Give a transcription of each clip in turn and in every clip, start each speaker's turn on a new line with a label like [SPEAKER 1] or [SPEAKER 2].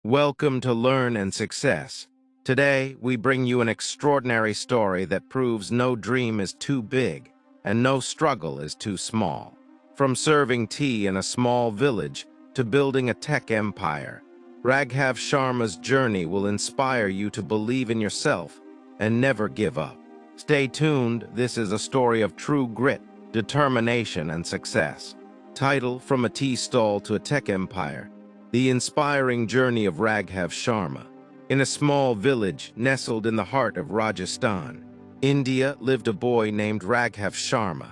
[SPEAKER 1] Welcome to Learn and Success. Today, we bring you an extraordinary story that proves no dream is too big and no struggle is too small. From serving tea in a small village to building a tech empire, Raghav Sharma's journey will inspire you to believe in yourself and never give up. Stay tuned, this is a story of true grit, determination, and success. Title: From a Tea Stall to a Tech Empire. The inspiring journey of Raghav Sharma. In a small village nestled in the heart of Rajasthan, India, lived a boy named Raghav Sharma.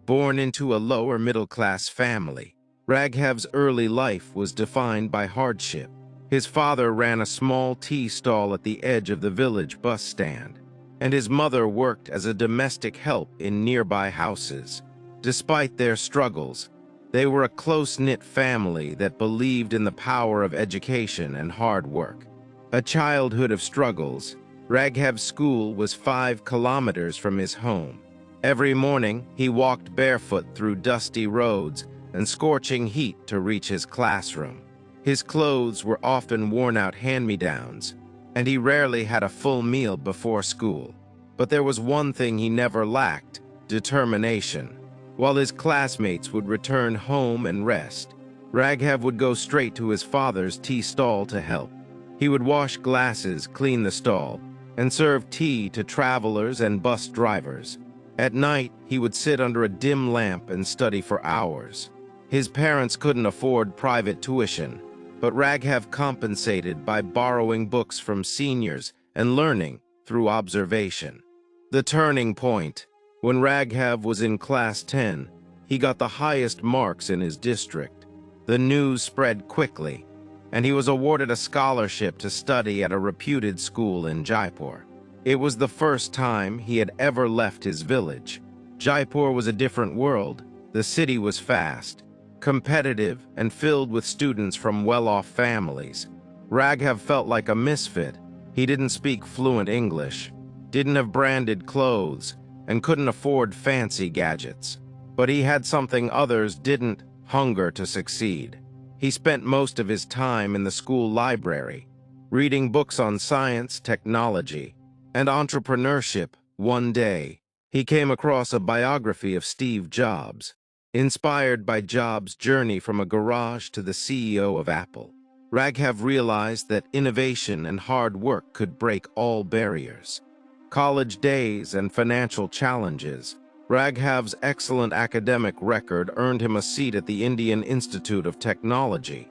[SPEAKER 1] Born into a lower middle-class family, Raghav's early life was defined by hardship. His father ran a small tea stall at the edge of the village bus stand, and his mother worked as a domestic help in nearby houses. Despite their struggles, they were a close-knit family that believed in the power of education and hard work. A childhood of struggles, Raghav's school was 5 kilometers from his home. Every morning, he walked barefoot through dusty roads and scorching heat to reach his classroom. His clothes were often worn-out hand-me-downs, and he rarely had a full meal before school. But there was one thing he never lacked: determination. While his classmates would return home and rest, Raghav would go straight to his father's tea stall to help. He would wash glasses, clean the stall, and serve tea to travelers and bus drivers. At night, he would sit under a dim lamp and study for hours. His parents couldn't afford private tuition, but Raghav compensated by borrowing books from seniors and learning through observation. The turning point: when Raghav was in class 10, he got the highest marks in his district. The news spread quickly, and he was awarded a scholarship to study at a reputed school in Jaipur. It was the first time he had ever left his village. Jaipur was a different world. The city was fast, competitive, and filled with students from well-off families. Raghav felt like a misfit. He didn't speak fluent English, didn't have branded clothes, and couldn't afford fancy gadgets. But he had something others didn't: hunger to succeed. He spent most of his time in the school library, reading books on science, technology, and entrepreneurship. One day, he came across a biography of Steve Jobs. Inspired by Jobs' journey from a garage to the CEO of Apple, Raghav realized that innovation and hard work could break all barriers. College days and financial challenges. Raghav's excellent academic record earned him a seat at the Indian Institute of Technology,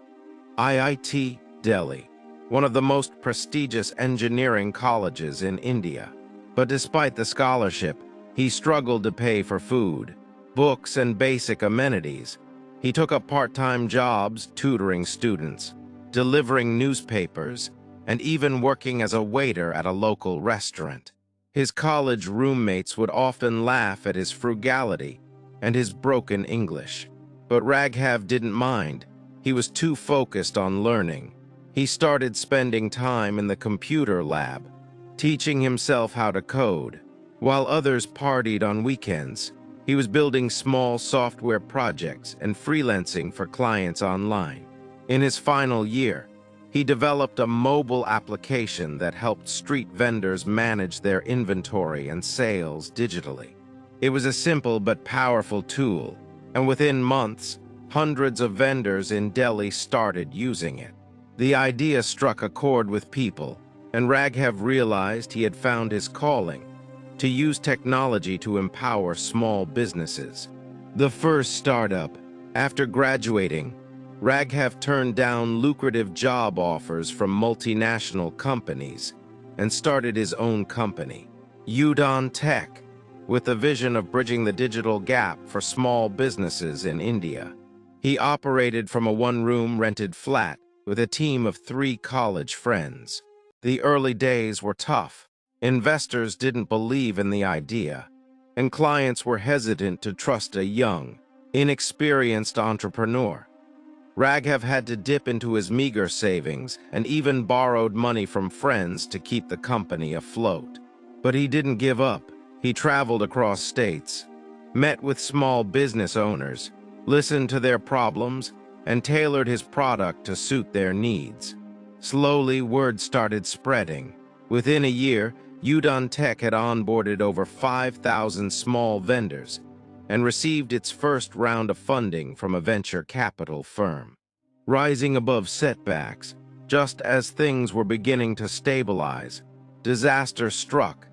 [SPEAKER 1] IIT Delhi, one of the most prestigious engineering colleges in India. But despite the scholarship, he struggled to pay for food, books, and basic amenities. He took up part-time jobs tutoring students, delivering newspapers, and even working as a waiter at a local restaurant. His college roommates would often laugh at his frugality and his broken English. But Raghav didn't mind. He was too focused on learning. He started spending time in the computer lab, teaching himself how to code. While others partied on weekends, he was building small software projects and freelancing for clients online. In his final year, he developed a mobile application that helped street vendors manage their inventory and sales digitally. It was a simple but powerful tool, and within months, hundreds of vendors in Delhi started using it. The idea struck a chord with people, and Raghav realized he had found his calling: to use technology to empower small businesses. The first startup. After graduating, Raghav turned down lucrative job offers from multinational companies and started his own company, Udon Tech, with the vision of bridging the digital gap for small businesses in India. He operated from a one-room rented flat with a team of 3 college friends. The early days were tough. Investors didn't believe in the idea, and clients were hesitant to trust a young, inexperienced entrepreneur. Raghav had to dip into his meager savings and even borrowed money from friends to keep the company afloat. But he didn't give up. He traveled across states, met with small business owners, listened to their problems, and tailored his product to suit their needs. Slowly, word started spreading. Within a year, Udon Tech had onboarded over 5,000 small vendors and received its first round of funding from a venture capital firm. Rising above setbacks, just as things were beginning to stabilize, disaster struck.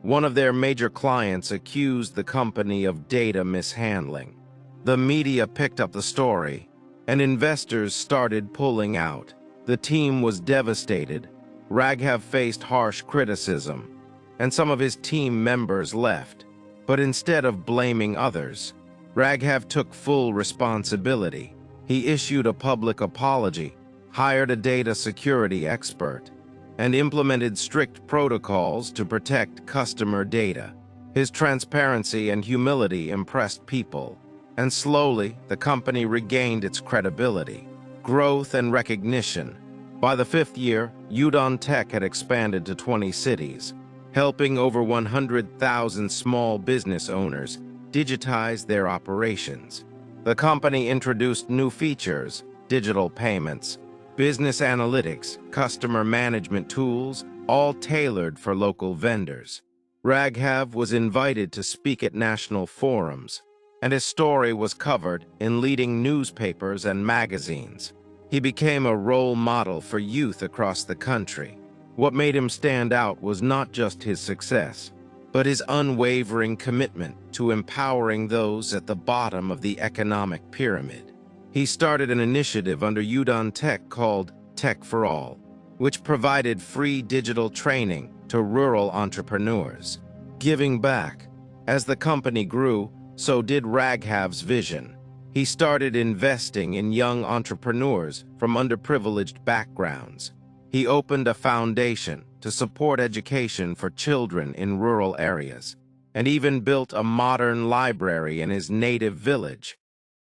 [SPEAKER 1] One of their major clients accused the company of data mishandling. The media picked up the story, and investors started pulling out. The team was devastated. Raghav faced harsh criticism, and some of his team members left. But instead of blaming others, Raghav took full responsibility. He issued a public apology, hired a data security expert, and implemented strict protocols to protect customer data. His transparency and humility impressed people, and slowly the company regained its credibility, growth, and recognition. By the fifth year, Udon Tech had expanded to 20 cities, helping over 100,000 small business owners digitize their operations. The company introduced new features, digital payments, business analytics, customer management tools, all tailored for local vendors. Raghav was invited to speak at national forums, and his story was covered in leading newspapers and magazines. He became a role model for youth across the country. What made him stand out was not just his success, but his unwavering commitment to empowering those at the bottom of the economic pyramid. He started an initiative under Udon Tech called Tech for All, which provided free digital training to rural entrepreneurs. Giving back. As the company grew, so did Raghav's vision. He started investing in young entrepreneurs from underprivileged backgrounds. He opened a foundation to support education for children in rural areas, and even built a modern library in his native village,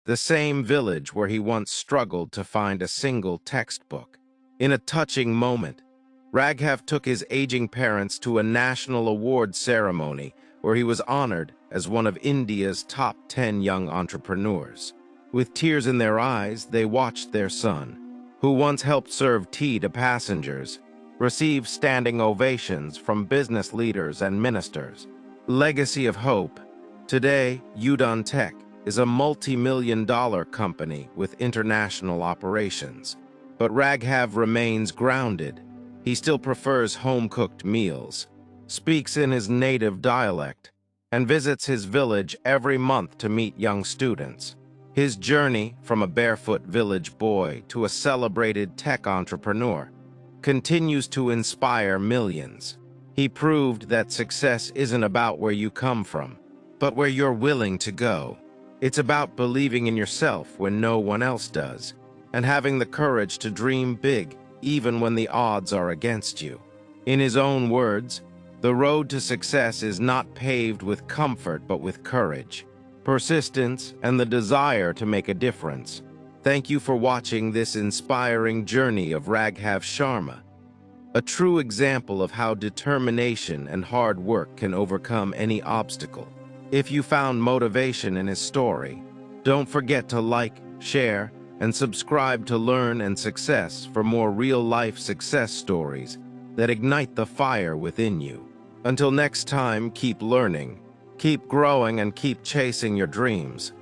[SPEAKER 1] the same village where he once struggled to find a single textbook. In a touching moment, Raghav took his aging parents to a national award ceremony where he was honored as one of India's top 10 young entrepreneurs. With tears in their eyes, they watched their son, who once helped serve tea to passengers, receive standing ovations from business leaders and ministers. Legacy of hope. Today, Udon Tech is a multi-million-dollar company with international operations. But Raghav remains grounded. He still prefers home-cooked meals, speaks in his native dialect, and visits his village every month to meet young students. His journey from a barefoot village boy to a celebrated tech entrepreneur continues to inspire millions. He proved that success isn't about where you come from, but where you're willing to go. It's about believing in yourself when no one else does, and having the courage to dream big even when the odds are against you. In his own words, the road to success is not paved with comfort but with courage, persistence, and the desire to make a difference. Thank you for watching this inspiring journey of Raghav Sharma, a true example of how determination and hard work can overcome any obstacle. If you found motivation in his story, don't forget to like, share, and subscribe to Learn and Success for more real-life success stories that ignite the fire within you. Until next time, keep learning, keep growing, and keep chasing your dreams.